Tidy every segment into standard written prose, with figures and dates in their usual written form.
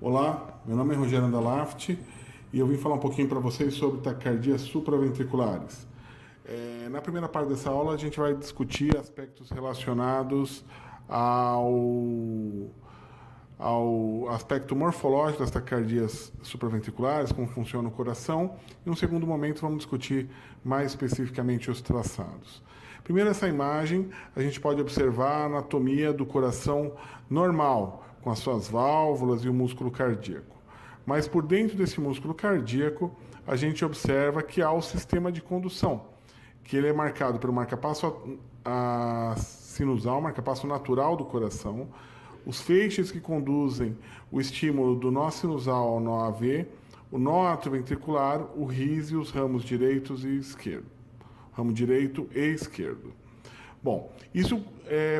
Olá, meu nome é Rogério Andalaft e eu vim falar um pouquinho para vocês sobre taquicardias supraventriculares. Na primeira parte dessa aula a gente vai discutir aspectos relacionados ao aspecto morfológico das taquicardias supraventriculares, como funciona o coração. Em um segundo momento vamos discutir mais especificamente os traçados. Primeiro, essa imagem, a gente pode observar a anatomia do coração normal, com as suas válvulas e o músculo cardíaco. Mas por dentro desse músculo cardíaco, a gente observa que há o sistema de condução, que ele é marcado pelo marcapasso sinusal, marcapasso natural do coração, os feixes que conduzem o estímulo do nó sinusal ao nó AV, o nó atrioventricular, o RIS e os ramos direitos e esquerdo. Ramo direito e esquerdo. Bom, isso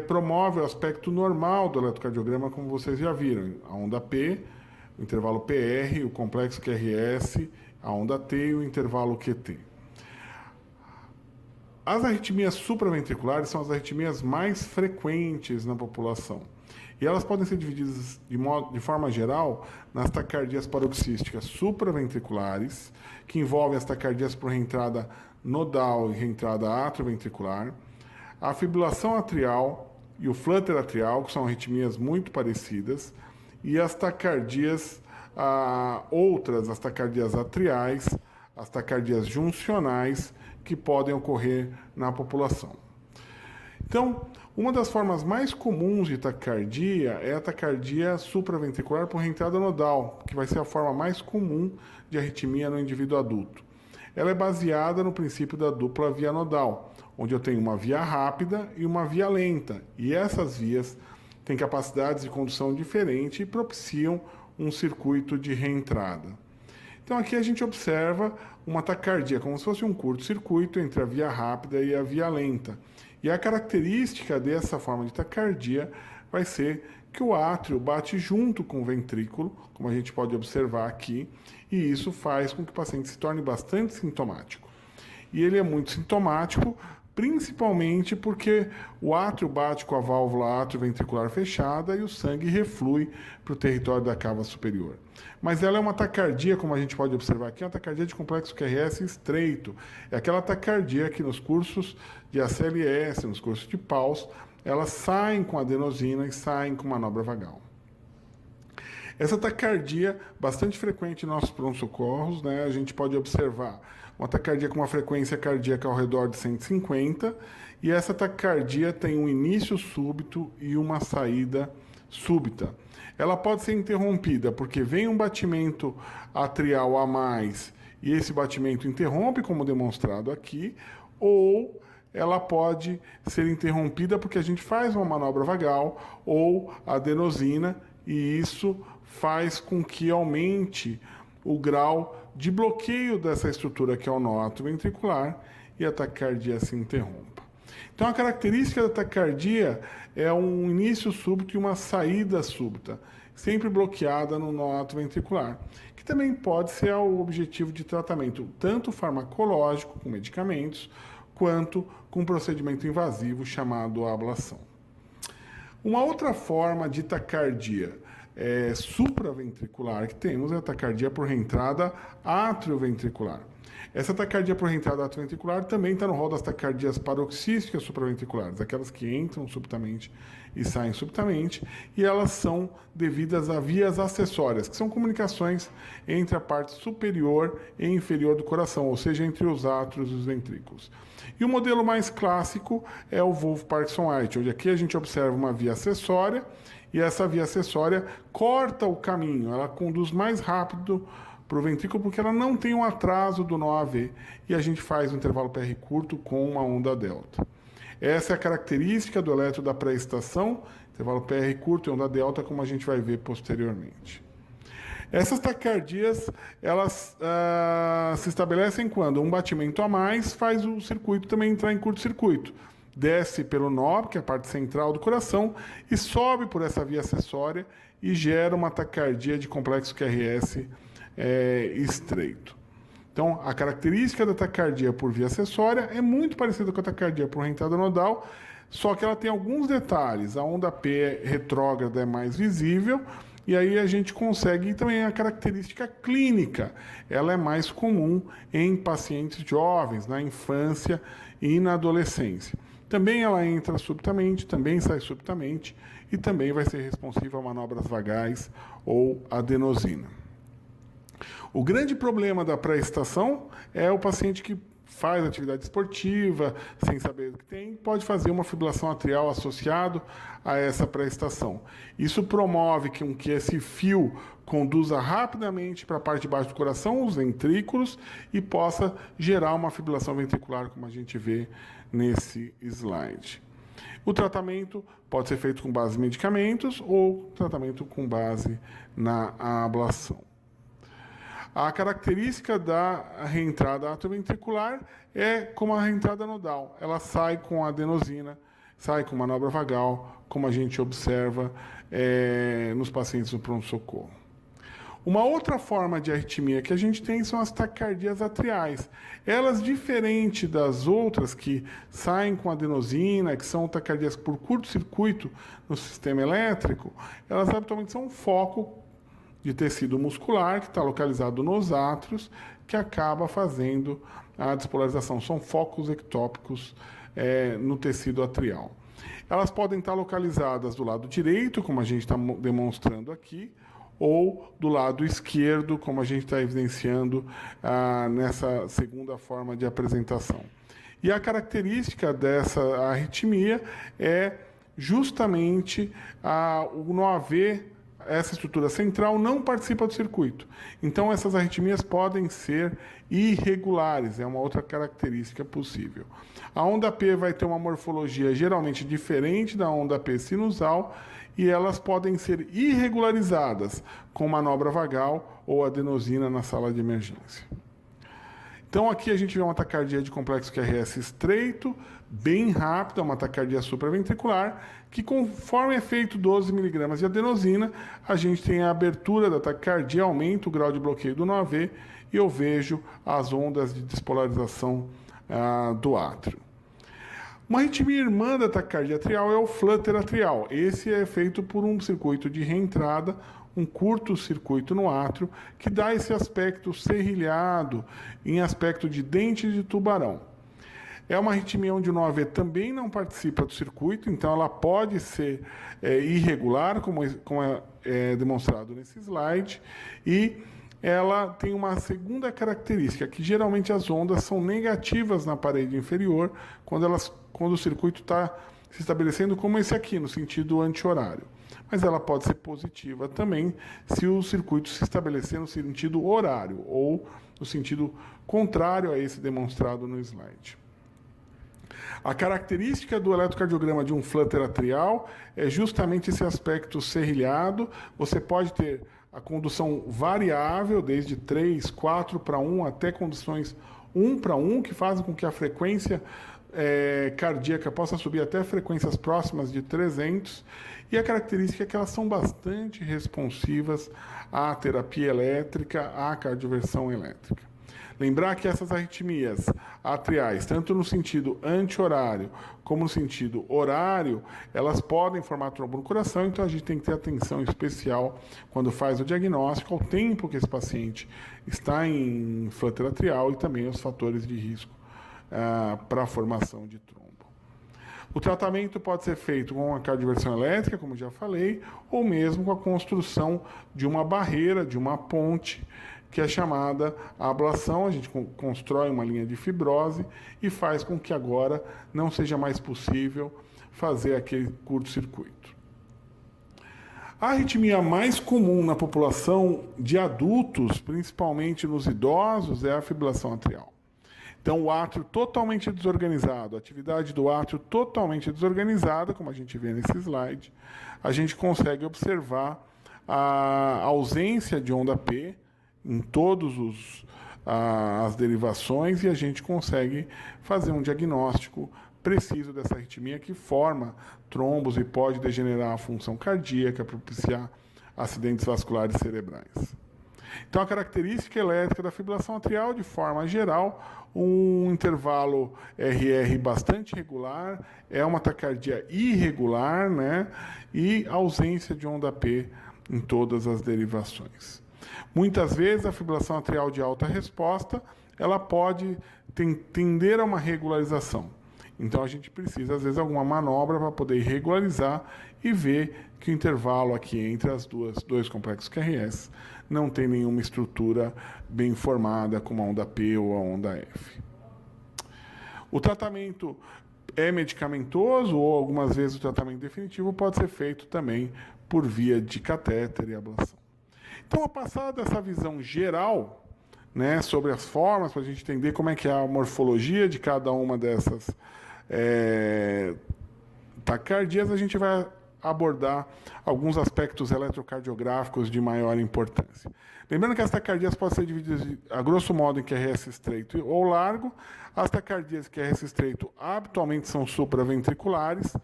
promove o aspecto normal do eletrocardiograma, como vocês já viram. A onda P, o intervalo PR, o complexo QRS, a onda T e o intervalo QT. As arritmias supraventriculares são as arritmias mais frequentes na população. E elas podem ser divididas de forma geral nas taquicardias paroxísticas supraventriculares, que envolvem as taquicardias por reentrada nodal e reentrada atrioventricular, a fibrilação atrial e o flutter atrial, que são arritmias muito parecidas, e as taquicardias outras, as taquicardias atriais, as taquicardias juncionais, que podem ocorrer na população. Então, uma das formas mais comuns de taquicardia é a taquicardia supraventricular por reentrada nodal, que vai ser a forma mais comum de arritmia no indivíduo adulto. Ela é baseada no princípio da dupla via nodal, onde eu tenho uma via rápida e uma via lenta, e essas vias têm capacidades de condução diferentes e propiciam um circuito de reentrada. Então aqui a gente observa uma taquicardia como se fosse um curto-circuito entre a via rápida e a via lenta. E a característica dessa forma de taquicardia vai ser que o átrio bate junto com o ventrículo, como a gente pode observar aqui, e isso faz com que o paciente se torne bastante sintomático. E ele é muito sintomático, principalmente porque o átrio bate com a válvula atrioventricular fechada e o sangue reflui para o território da cava superior. Mas ela é uma taquicardia, como a gente pode observar aqui, uma taquicardia de complexo QRS estreito. É aquela taquicardia que nos cursos de ACLS, nos cursos de PAUS, elas saem com adenosina e saem com manobra vagal. Essa taquicardia, bastante frequente em nossos pronto-socorros, né? A gente pode observar uma taquicardia com uma frequência cardíaca ao redor de 150, e essa taquicardia tem um início súbito e uma saída súbita. Ela pode ser interrompida porque vem um batimento atrial a mais e esse batimento interrompe, como demonstrado aqui, ou ela pode ser interrompida porque a gente faz uma manobra vagal ou adenosina, e isso faz com que aumente o grau de bloqueio dessa estrutura que é o nó atrioventricular e a taquicardia se interrompa. Então a característica da taquicardia é um início súbito e uma saída súbita, sempre bloqueada no nó atrioventricular, que também pode ser o objetivo de tratamento tanto farmacológico, com medicamentos, quanto com procedimento invasivo chamado ablação. Uma outra forma de taquicardia supraventricular que temos é a taquicardia por reentrada atrioventricular. Essa taquicardia por reentrada atrioventricular também está no rol das taquicardias paroxísticas supraventriculares, aquelas que entram subitamente e saem subitamente, e elas são devidas a vias acessórias, que são comunicações entre a parte superior e inferior do coração, ou seja, entre os átrios e os ventrículos. E o modelo mais clássico é o Wolff-Parkinson-White, onde aqui a gente observa uma via acessória, e essa via acessória corta o caminho, ela conduz mais rápido para o ventrículo porque ela não tem um atraso do nó AV, e a gente faz um intervalo PR curto com uma onda delta. Essa é a característica do eletro da pré-estação, intervalo PR curto e onda delta, como a gente vai ver posteriormente. Essas taquicardias, elas se estabelecem quando um batimento a mais faz o circuito também entrar em curto-circuito. Desce pelo nó, que é a parte central do coração, e sobe por essa via acessória e gera uma taquicardia de complexo QRS estreito. Então, a característica da taquicardia por via acessória é muito parecida com a taquicardia por reentrada nodal, Só que ela tem alguns detalhes. A onda P retrógrada é mais visível e aí a gente consegue, e também a característica clínica, ela é mais comum em pacientes jovens, na infância e na adolescência. Também ela entra subitamente, também sai subitamente, e também vai ser responsiva a manobras vagais ou adenosina. O grande problema da pré-estação é o paciente que faz atividade esportiva, sem saber o que tem, pode fazer uma fibrilação atrial associado a essa pré-estação. Isso promove que esse fio conduza rapidamente para a parte de baixo do coração, os ventrículos, e possa gerar uma fibrilação ventricular, como a gente vê nesse slide. O tratamento pode ser feito com base em medicamentos ou tratamento com base na ablação. A característica da reentrada atrioventricular é como a reentrada nodal. Ela sai com adenosina, sai com manobra vagal, como a gente observa nos pacientes do pronto-socorro. Uma outra forma de arritmia que a gente tem são as taquicardias atriais. Elas, diferente das outras que saem com adenosina, que são taquicardias por curto-circuito no sistema elétrico, elas habitualmente são um foco de tecido muscular que está localizado nos átrios, que acaba fazendo a despolarização. São focos ectópicos no tecido atrial. Elas podem estar localizadas do lado direito, como a gente está demonstrando aqui, ou do lado esquerdo, como a gente está evidenciando nessa segunda forma de apresentação. E a característica dessa arritmia é justamente o não haver essa estrutura central não participa do circuito. Então, essas arritmias podem ser irregulares, é uma outra característica possível. A onda P vai ter uma morfologia geralmente diferente da onda P sinusal e elas podem ser irregularizadas com manobra vagal ou adenosina na sala de emergência. Então, aqui a gente vê uma taquicardia de complexo QRS estreito, bem rápida, uma taquicardia supraventricular, que conforme é feito 12 mg de adenosina, a gente tem a abertura da taquicardia, aumenta o grau de bloqueio do NOAV e eu vejo as ondas de despolarização do átrio. Uma arritmia irmã da taquicardia atrial é o flutter atrial. Esse é feito por um circuito de reentrada, um curto-circuito no átrio, que dá esse aspecto serrilhado, em aspecto de dente de tubarão. É uma arritmia onde o NOAV também não participa do circuito, então ela pode ser irregular, como é demonstrado nesse slide, e ela tem uma segunda característica, que geralmente as ondas são negativas na parede inferior, quando o circuito está se estabelecendo como esse aqui, no sentido anti-horário. Mas ela pode ser positiva também se o circuito se estabelecer no sentido horário ou no sentido contrário a esse demonstrado no slide. A característica do eletrocardiograma de um flutter atrial é justamente esse aspecto serrilhado. Você pode ter a condução variável, desde 3, 4 para 1, até conduções 1 para 1, que fazem com que a frequência cardíaca possa subir até frequências próximas de 300, e a característica é que elas são bastante responsivas à terapia elétrica, à cardioversão elétrica. Lembrar que essas arritmias atriais, tanto no sentido anti-horário como no sentido horário, elas podem formar trombo no coração, então a gente tem que ter atenção especial quando faz o diagnóstico, ao tempo que esse paciente está em flutter atrial e também os fatores de risco para a formação de trombo. O tratamento pode ser feito com a cardioversão elétrica, como já falei, ou mesmo com a construção de uma barreira, de uma ponte, que é chamada ablação. A gente constrói uma linha de fibrose e faz com que agora não seja mais possível fazer aquele curto-circuito. A arritmia mais comum na população de adultos, principalmente nos idosos, é a fibrilação atrial. Então, o átrio totalmente desorganizado, a atividade do átrio totalmente desorganizada, como a gente vê nesse slide, a gente consegue observar a ausência de onda P em todas as derivações e a gente consegue fazer um diagnóstico preciso dessa arritmia que forma trombos e pode degenerar a função cardíaca, propiciar acidentes vasculares cerebrais. Então, a característica elétrica da fibrilação atrial, de forma geral, um intervalo RR bastante regular, é uma taquicardia irregular, né? E ausência de onda P em todas as derivações. Muitas vezes a fibrilação atrial de alta resposta, ela pode tender a uma regularização. Então a gente precisa, às vezes, alguma manobra para poder regularizar e ver que o intervalo aqui entre as dois complexos QRS não tem nenhuma estrutura bem formada, como a onda P ou a onda F. O tratamento é medicamentoso ou algumas vezes o tratamento definitivo pode ser feito também por via de catéter e ablação. Então, a passada dessa visão geral, né, sobre as formas, para a gente entender como é que é a morfologia de cada uma dessas taquicardias, a gente vai abordar alguns aspectos eletrocardiográficos de maior importância. Lembrando que as taquicardias podem ser divididas, a grosso modo, em QRS estreito ou largo. As taquicardias QRS estreito habitualmente são supraventriculares,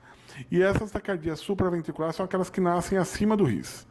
e essas taquicardias supraventriculares são aquelas que nascem acima do RIS.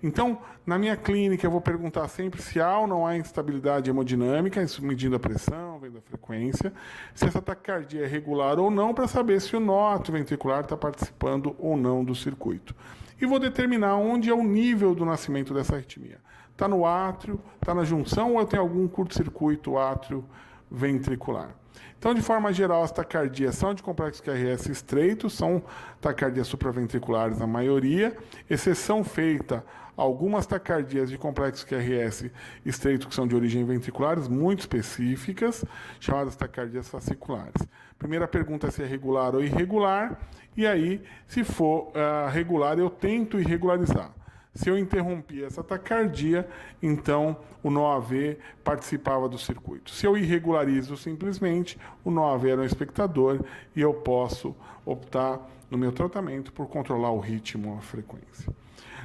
Então, na minha clínica, eu vou perguntar sempre se há ou não há instabilidade hemodinâmica, isso medindo a pressão, vendo a frequência, se essa taquicardia é regular ou não, para saber se o nó atrioventricular está participando ou não do circuito. E vou determinar onde é o nível do nascimento dessa arritmia. Está no átrio, está na junção, ou tem algum curto-circuito átrio-ventricular. Então, de forma geral, as taquicardias são de complexo QRS estreito, são taquicardias supraventriculares na maioria, exceção feita algumas taquicardias de complexo QRS estreito que são de origem ventriculares, muito específicas, chamadas taquicardias fasciculares. Primeira pergunta é se é regular ou irregular, e aí, se for regular, eu tento irregularizar. Se eu interrompi essa taquicardia, então o nó AV participava do circuito. Se eu irregularizo simplesmente, o nó AV era um espectador e eu posso optar no meu tratamento por controlar o ritmo, a frequência.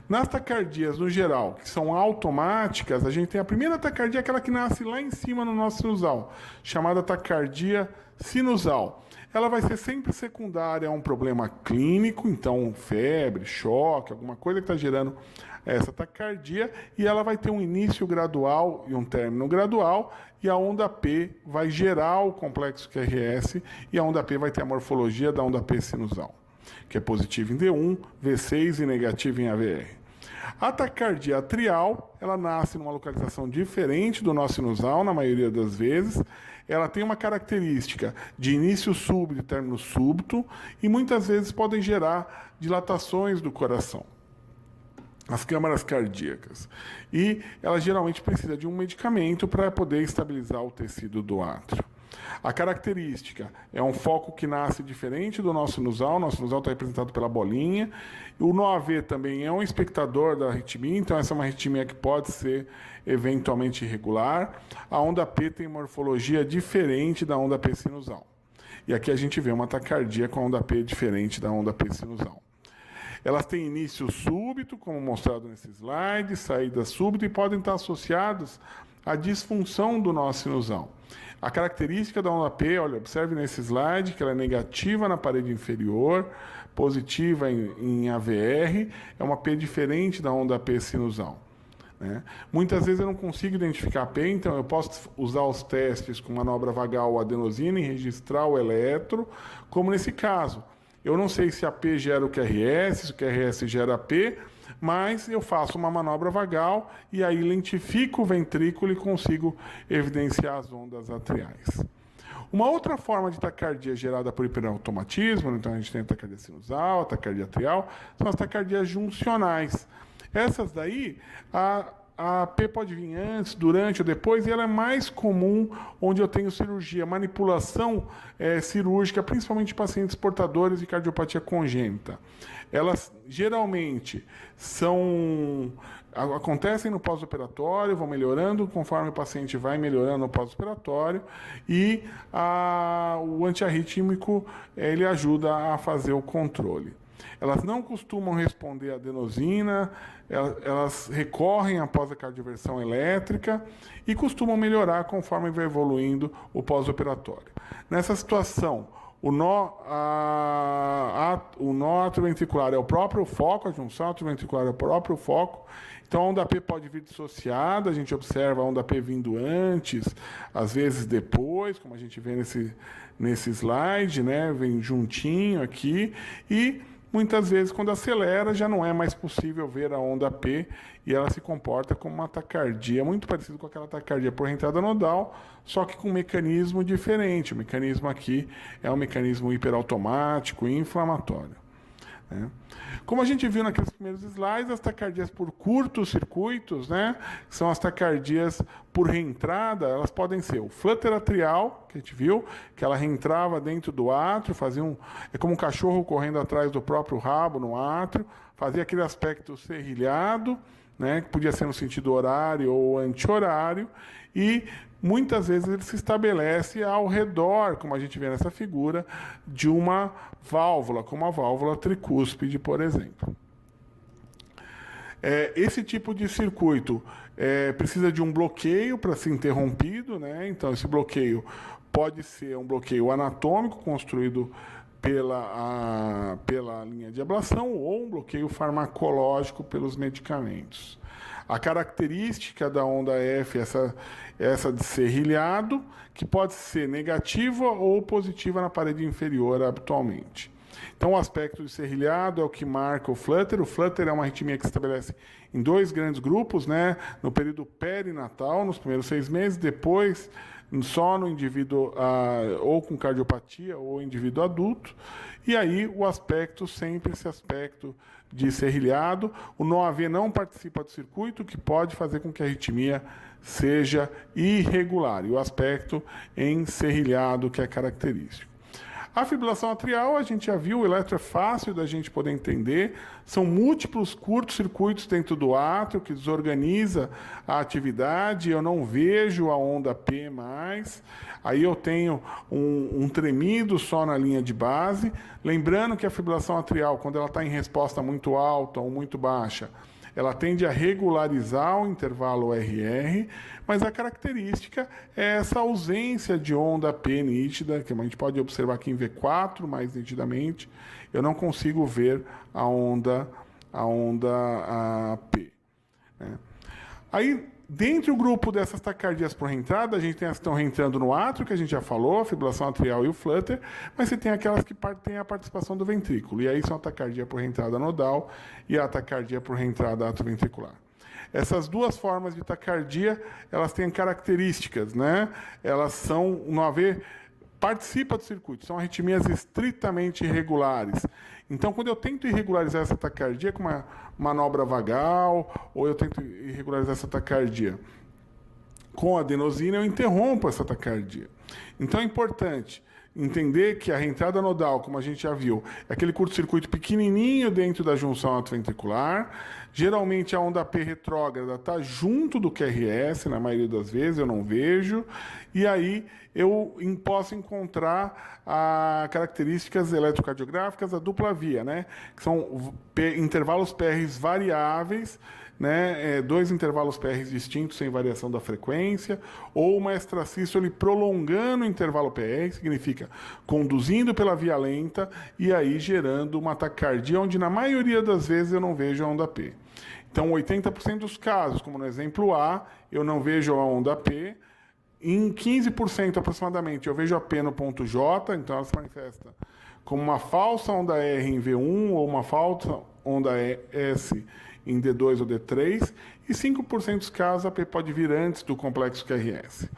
Nas taquicardias, no geral, que são automáticas, a gente tem a primeira taquicardia, aquela que nasce lá em cima no nosso sinusal, chamada taquicardia sinusal. Ela vai ser sempre secundária a um problema clínico, então febre, choque, alguma coisa que está gerando essa taquicardia, e ela vai ter um início gradual e um término gradual, e a onda P vai gerar o complexo QRS, e a onda P vai ter a morfologia da onda P sinusal, que é positiva em D1, V6 e negativa em AVR. A taquicardia atrial, ela nasce numa localização diferente do nó sinusal, na maioria das vezes. Ela tem uma característica de início súbito e término súbito, e muitas vezes podem gerar dilatações do coração, as câmaras cardíacas. E ela geralmente precisa de um medicamento para poder estabilizar o tecido do átrio. A característica é um foco que nasce diferente do nosso sinusal. O nosso sinusal está representado pela bolinha. O nó AV também é um espectador da arritmia, então essa é uma arritmia que pode ser eventualmente irregular. A onda P tem morfologia diferente da onda P sinusal. E aqui a gente vê uma taquicardia com a onda P diferente da onda P sinusal. Elas têm início súbito, como mostrado nesse slide, saída súbita, e podem estar associados à disfunção do nó sinusal. A característica da onda P, olha, observe nesse slide que ela é negativa na parede inferior, positiva em AVR, é uma P diferente da onda P sinusal. Né? Muitas vezes eu não consigo identificar a P, então eu posso usar os testes com manobra vagal ou adenosina e registrar o eletro, como nesse caso. Eu não sei se a P gera o QRS, se o QRS gera a P, mas eu faço uma manobra vagal e aí lentifico o ventrículo e consigo evidenciar as ondas atriais. Uma outra forma de taquicardia gerada por hiperautomatismo, então a gente tem a taquicardia sinusal, a taquicardia atrial, são as taquicardias juncionais. Essas daí, a P pode vir antes, durante ou depois, e ela é mais comum onde eu tenho cirurgia, manipulação cirúrgica, principalmente de pacientes portadores de cardiopatia congênita. Elas geralmente acontecem no pós-operatório, vão melhorando conforme o paciente vai melhorando no pós-operatório, e o antiarrítmico ele ajuda a fazer o controle. Elas não costumam responder à adenosina, elas recorrem após a cardioversão elétrica e costumam melhorar conforme vai evoluindo o pós-operatório. Nessa situação, o nó atrioventricular é o próprio foco, a junção atrioventricular é o próprio foco, então a onda P pode vir dissociada, a gente observa a onda P vindo antes, às vezes depois, como a gente vê nesse slide, né? Vem juntinho aqui, e muitas vezes, quando acelera, já não é mais possível ver a onda P e ela se comporta como uma taquicardia, muito parecido com aquela taquicardia por reentrada nodal, só que com um mecanismo diferente. O mecanismo aqui é um mecanismo hiperautomático e inflamatório, né? Como a gente viu naqueles primeiros slides, as taquicardias por curtos circuitos, né, que são as taquicardias por reentrada, elas podem ser o flutter atrial, que a gente viu, que ela reentrava dentro do átrio, é como um cachorro correndo atrás do próprio rabo no átrio, fazia aquele aspecto serrilhado, né, que podia ser no sentido horário ou anti-horário, e muitas vezes ele se estabelece ao redor, como a gente vê nessa figura, de uma válvula, como a válvula tricúspide, por exemplo. Esse tipo de circuito precisa de um bloqueio para ser interrompido, né? Então, esse bloqueio pode ser um bloqueio anatômico construído pela linha de ablação ou um bloqueio farmacológico pelos medicamentos. A característica da onda F é essa de serrilhado, que pode ser negativa ou positiva na parede inferior habitualmente. Então, o aspecto de serrilhado é o que marca o flutter. O flutter é uma arritmia que se estabelece em dois grandes grupos, né? No período perinatal, nos primeiros 6 meses, depois só no indivíduo ou com cardiopatia ou indivíduo adulto. E aí o aspecto, sempre esse aspecto de serrilhado. O NOAV não participa do circuito, o que pode fazer com que a arritmia seja irregular. E o aspecto em serrilhado, que é característico. A fibrilação atrial, a gente já viu, o eletro é fácil da gente poder entender. São múltiplos curtos-circuitos dentro do átrio que desorganiza a atividade. Eu não vejo a onda P mais. Aí eu tenho um tremido só na linha de base. Lembrando que a fibrilação atrial, quando ela está em resposta muito alta ou muito baixa, ela tende a regularizar o intervalo RR, mas a característica é essa ausência de onda P nítida, que a gente pode observar aqui em V4 mais nitidamente. Eu não consigo ver a onda P, né? Aí, dentro do grupo dessas taquicardias por reentrada, a gente tem as que estão reentrando no átrio, que a gente já falou, a fibrilação atrial e o flutter, mas você tem aquelas que têm a participação do ventrículo, e aí são a taquicardia por reentrada nodal e a taquicardia por reentrada atroventricular. Essas duas formas de taquicardia, elas têm características, né? Elas são, no AV, participa do circuito, são arritmias estritamente irregulares. Então, quando eu tento irregularizar essa taquicardia com uma manobra vagal, ou eu tento irregularizar essa taquicardia com adenosina, eu interrompo essa taquicardia. Então, é importante entender que a reentrada nodal, como a gente já viu, é aquele curto-circuito pequenininho dentro da junção atroventricular. Geralmente, a onda P retrógrada está junto do QRS, na maioria das vezes, eu não vejo. E aí, eu posso encontrar características eletrocardiográficas da dupla via, né? Que são intervalos PRs variáveis, né, 2 intervalos PRs distintos sem variação da frequência, ou uma extrasístole prolongando o intervalo PR, significa conduzindo pela via lenta e aí gerando uma taquicardia, onde na maioria das vezes eu não vejo a onda P. Então, 80% dos casos, como no exemplo A, eu não vejo a onda P. Em 15% aproximadamente, eu vejo a P no ponto J, então ela se manifesta como uma falsa onda R em V1 ou uma falsa onda S em D2 ou D3, e 5% dos casos a P pode vir antes do complexo QRS.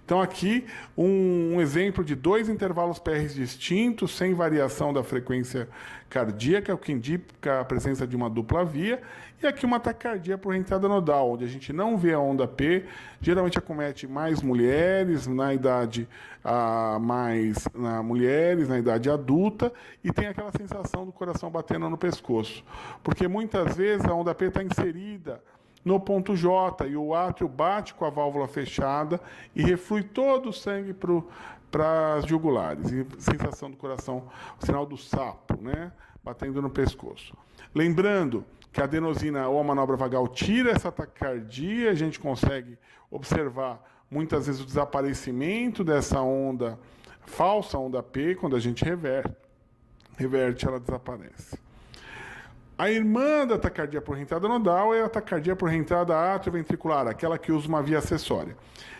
Então, aqui, um exemplo de 2 intervalos PRs distintos, sem variação da frequência cardíaca, o que indica a presença de uma dupla via, e aqui uma taquicardia por reentrada nodal, onde a gente não vê a onda P, geralmente acomete mais mulheres, na idade na idade adulta, e tem aquela sensação do coração batendo no pescoço, porque muitas vezes a onda P está inserida no ponto J, e o átrio bate com a válvula fechada e reflui todo o sangue para as jugulares. E sensação do coração, o sinal do sapo, né? Batendo no pescoço. Lembrando que a adenosina ou a manobra vagal tira essa taquicardia, a gente consegue observar muitas vezes o desaparecimento dessa onda, falsa onda P, quando a gente reverte, ela desaparece. A irmã da taquicardia por reentrada nodal é a taquicardia por reentrada atrioventricular, aquela que usa uma via acessória.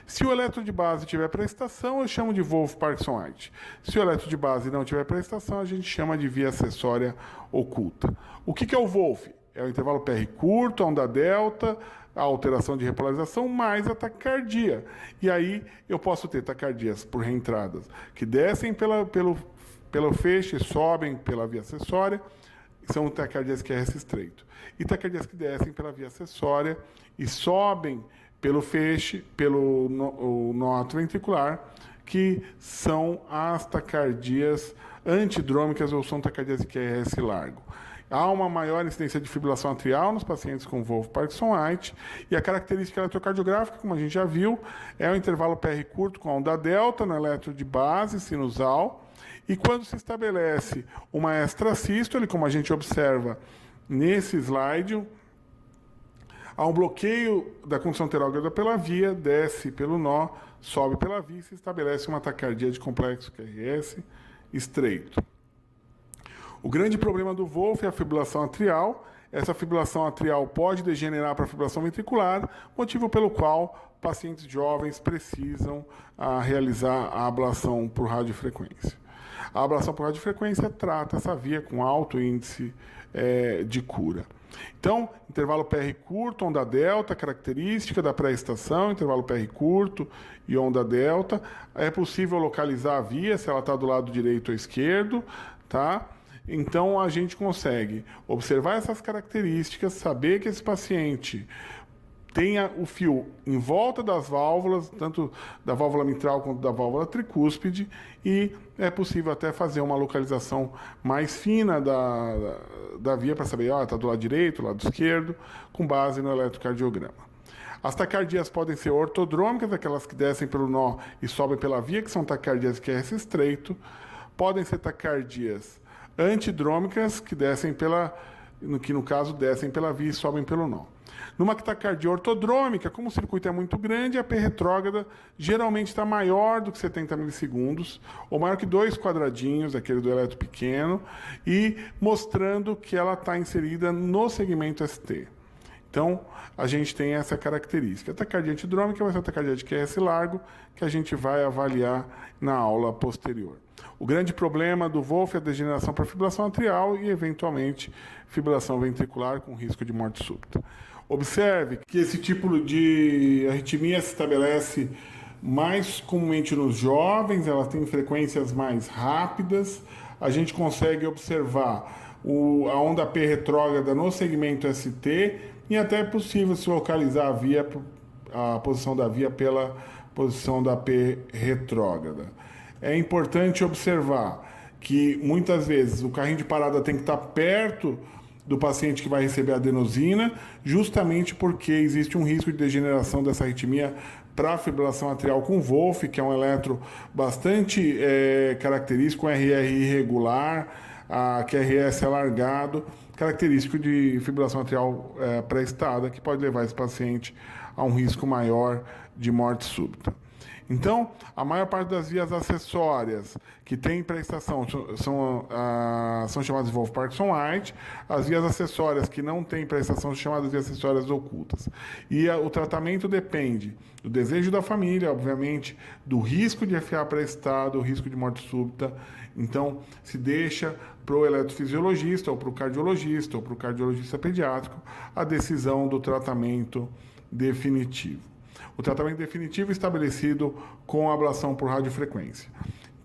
Se o eletro de base tiver prestação, eu chamo de Wolff-Parkinson-White. Se o eletro de base não tiver prestação, a gente chama de via acessória oculta. O que é o Wolff? É o intervalo PR curto, a onda delta, a alteração de repolarização, mais a taquicardia. E aí eu posso ter taquicardias por reentradas que descem pelo feixe, sobem pela via acessória, são taquicardias que é QRS estreito. E taquicardias que descem pela via acessória e sobem pelo feixe, pelo nó atrioventricular, que são as taquicardias antidrômicas ou são taquicardias de QRS largo. Há uma maior incidência de fibrilação atrial nos pacientes com Wolff-Parkinson-White e a característica eletrocardiográfica, como a gente já viu, é o intervalo PR curto com a onda delta no eletro de base sinusal. E quando se estabelece uma extrasístole, como a gente observa nesse slide, há um bloqueio da condução terógrada pela via, desce pelo nó, sobe pela via e se estabelece uma taquicardia de complexo QRS estreito. O grande problema do Wolff é a fibrilação atrial. Essa fibrilação atrial pode degenerar para a fibrilação ventricular, motivo pelo qual pacientes jovens precisam realizar a ablação por radiofrequência. A ablação por radiofrequência trata essa via com alto índice de cura. Então, intervalo PR curto, onda delta, característica da pré-estação, intervalo PR curto e onda delta. É possível localizar a via, se ela está do lado direito ou esquerdo, tá? Então, a gente consegue observar essas características, saber que esse paciente tenha o fio em volta das válvulas, tanto da válvula mitral quanto da válvula tricúspide, e é possível até fazer uma localização mais fina da via para saber, está do lado direito, do lado esquerdo, com base no eletrocardiograma. As taquicardias podem ser ortodrômicas, aquelas que descem pelo nó e sobem pela via, que são taquicardias de QRS estreito. Podem ser taquicardias antidrômicas, que no caso descem pela via e sobem pelo nó. Numa taquicardia ortodrômica, como o circuito é muito grande, a P retrógrada geralmente está maior do que 70 milissegundos, ou maior que 2 quadradinhos, aquele do eletro pequeno, e mostrando que ela está inserida no segmento ST. Então, a gente tem essa característica. A taquicardia antidrômica vai ser a taquicardia de QRS largo, que a gente vai avaliar na aula posterior. O grande problema do Wolff é a degeneração para fibrilação atrial e, eventualmente, fibrilação ventricular com risco de morte súbita. Observe que esse tipo de arritmia se estabelece mais comumente nos jovens, ela tem frequências mais rápidas, a gente consegue observar a onda P retrógrada no segmento ST e até é possível se localizar a posição da via pela posição da P retrógrada. É importante observar que muitas vezes o carrinho de parada tem que estar perto do paciente que vai receber adenosina, justamente porque existe um risco de degeneração dessa arritmia para a fibrilação atrial com Wolff, que é um eletro bastante característico, um RR irregular, a QRS alargado, característico de fibrilação atrial pré-estada, que pode levar esse paciente a um risco maior de morte súbita. Então, a maior parte das vias acessórias que tem prestação são chamadas de Wolff-Parkinson-White. As vias acessórias que não têm prestação são chamadas de vias acessórias ocultas. E o tratamento depende do desejo da família, obviamente, do risco de FA prestado, do risco de morte súbita. Então, se deixa para o eletrofisiologista, ou para o cardiologista, ou para o cardiologista pediátrico, a decisão do tratamento definitivo. O tratamento definitivo estabelecido com a ablação por radiofrequência.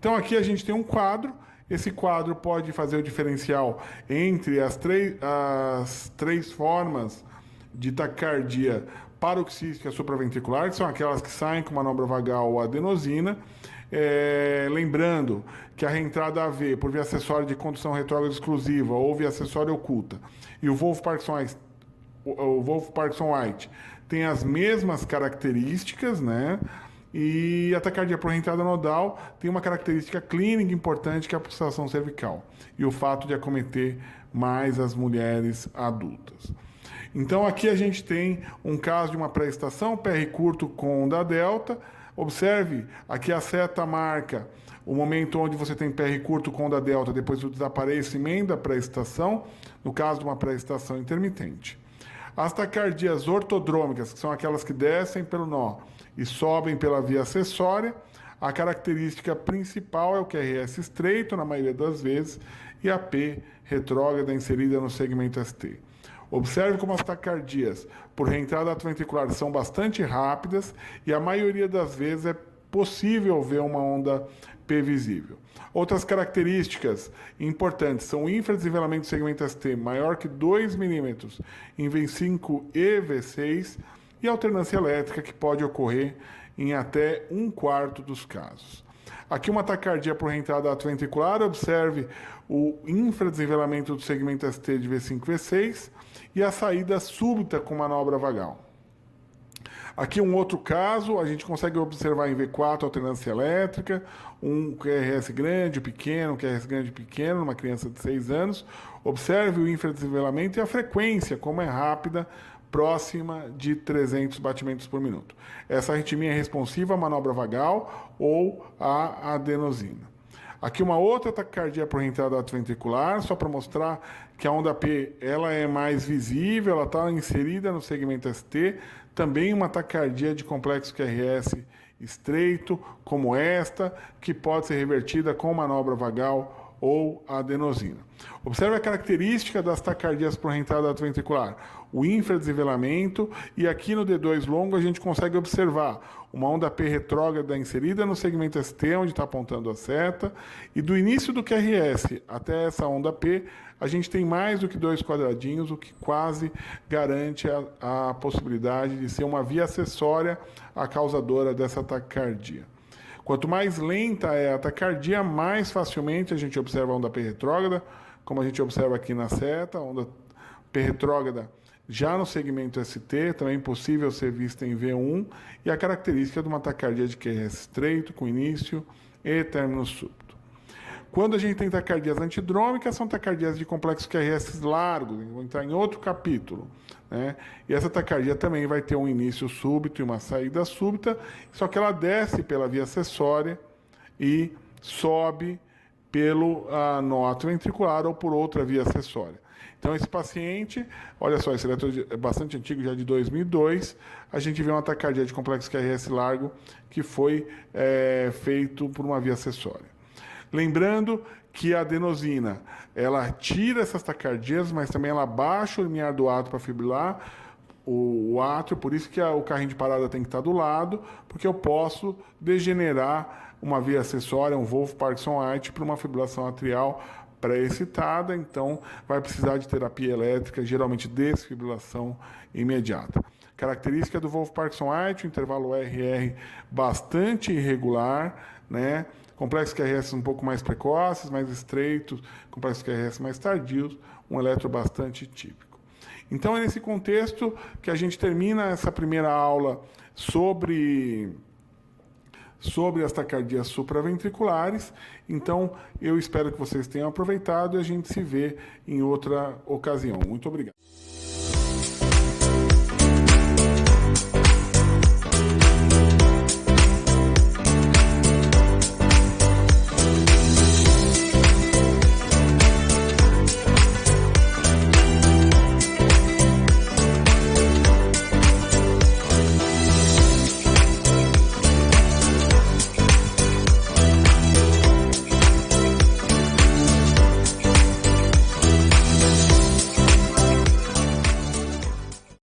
Então aqui a gente tem um quadro, esse quadro pode fazer o diferencial entre as três formas de taquicardia paroxística supraventricular, que são aquelas que saem com manobra vagal ou adenosina. Lembrando que a reentrada AV por via acessória de condução retrógrada exclusiva ou via acessória oculta e o Wolff-Parkinson-White tem as mesmas características, né? E a taquicardia por reentrada nodal tem uma característica clínica importante, que é a pulsação cervical e o fato de acometer mais as mulheres adultas. Então aqui a gente tem um caso de uma pré-estação, PR curto com onda delta. Observe, aqui a seta marca o momento onde você tem PR curto com onda delta depois do desaparecimento da pré-estação. no caso de uma pré-excitação intermitente. As taquicardias ortodrômicas, que são aquelas que descem pelo nó e sobem pela via acessória, a característica principal é o QRS estreito, na maioria das vezes, e a P retrógrada inserida no segmento ST. Observe como as taquicardias por reentrada atrioventricular são bastante rápidas e a maioria das vezes é possível ver uma onda P visível. Outras características importantes são o infradesnivelamento do segmento ST maior que 2 milímetros em V5 e V6 e alternância elétrica que pode ocorrer em até 1/4 dos casos. Aqui uma taquicardia por reentrada atrioventricular, observe o infradesnivelamento do segmento ST de V5 e V6 e a saída súbita com manobra vagal. Aqui um outro caso, a gente consegue observar em V4 alternância elétrica, um QRS grande, pequeno, um QRS grande, pequeno, numa criança de 6 anos. Observe o infradesnivelamento e a frequência, como é rápida, próxima de 300 batimentos por minuto. Essa arritmia é responsiva à manobra vagal ou à adenosina. Aqui uma outra taquicardia por reentrada atrioventricular, só para mostrar que a onda P ela é mais visível, ela está inserida no segmento ST, também uma taquicardia de complexo QRS estreito, como esta, que pode ser revertida com manobra vagal ou adenosina. Observe a característica das taquicardias por reentrada atrioventricular, o infradesnivelamento, e aqui no D2 longo a gente consegue observar uma onda P retrógrada inserida no segmento ST, onde está apontando a seta, e do início do QRS até essa onda P, a gente tem mais do que 2 quadradinhos, o que quase garante a possibilidade de ser uma via acessória à causadora dessa taquicardia. Quanto mais lenta é a taquicardia, mais facilmente a gente observa a onda P retrógrada, como a gente observa aqui na seta, a onda P retrógrada já no segmento ST, também possível ser vista em V1, e a característica de uma taquicardia de QRS estreito, com início e término súbito. Quando a gente tem taquicardias antidrômicas, são taquicardias de complexo QRS largos, vou entrar em outro capítulo, né? E essa taquicardia também vai ter um início súbito e uma saída súbita, só que ela desce pela via acessória e sobe pelo nó atrioventricular ou por outra via acessória. Então, esse paciente, olha só, esse eletro é bastante antigo, já de 2002, a gente vê uma taquicardia de complexo QRS largo que foi feito por uma via acessória. Lembrando que a adenosina, ela tira essas taquicardias, mas também ela baixa o limiar do átrio para fibrilar o átrio, por isso que o carrinho de parada tem que estar do lado, porque eu posso degenerar uma via acessória, um Wolff-Parkinson-White, para uma fibrilação atrial pré-excitada, então vai precisar de terapia elétrica, geralmente desfibrilação imediata. Característica do Wolff-Parkinson-White, o intervalo RR bastante irregular, né? Complexos QRS um pouco mais precoces, mais estreitos, complexos QRS mais tardios, um eletro bastante típico. Então é nesse contexto que a gente termina essa primeira aula sobre as taquicardias supraventriculares. Então eu espero que vocês tenham aproveitado e a gente se vê em outra ocasião. Muito obrigado.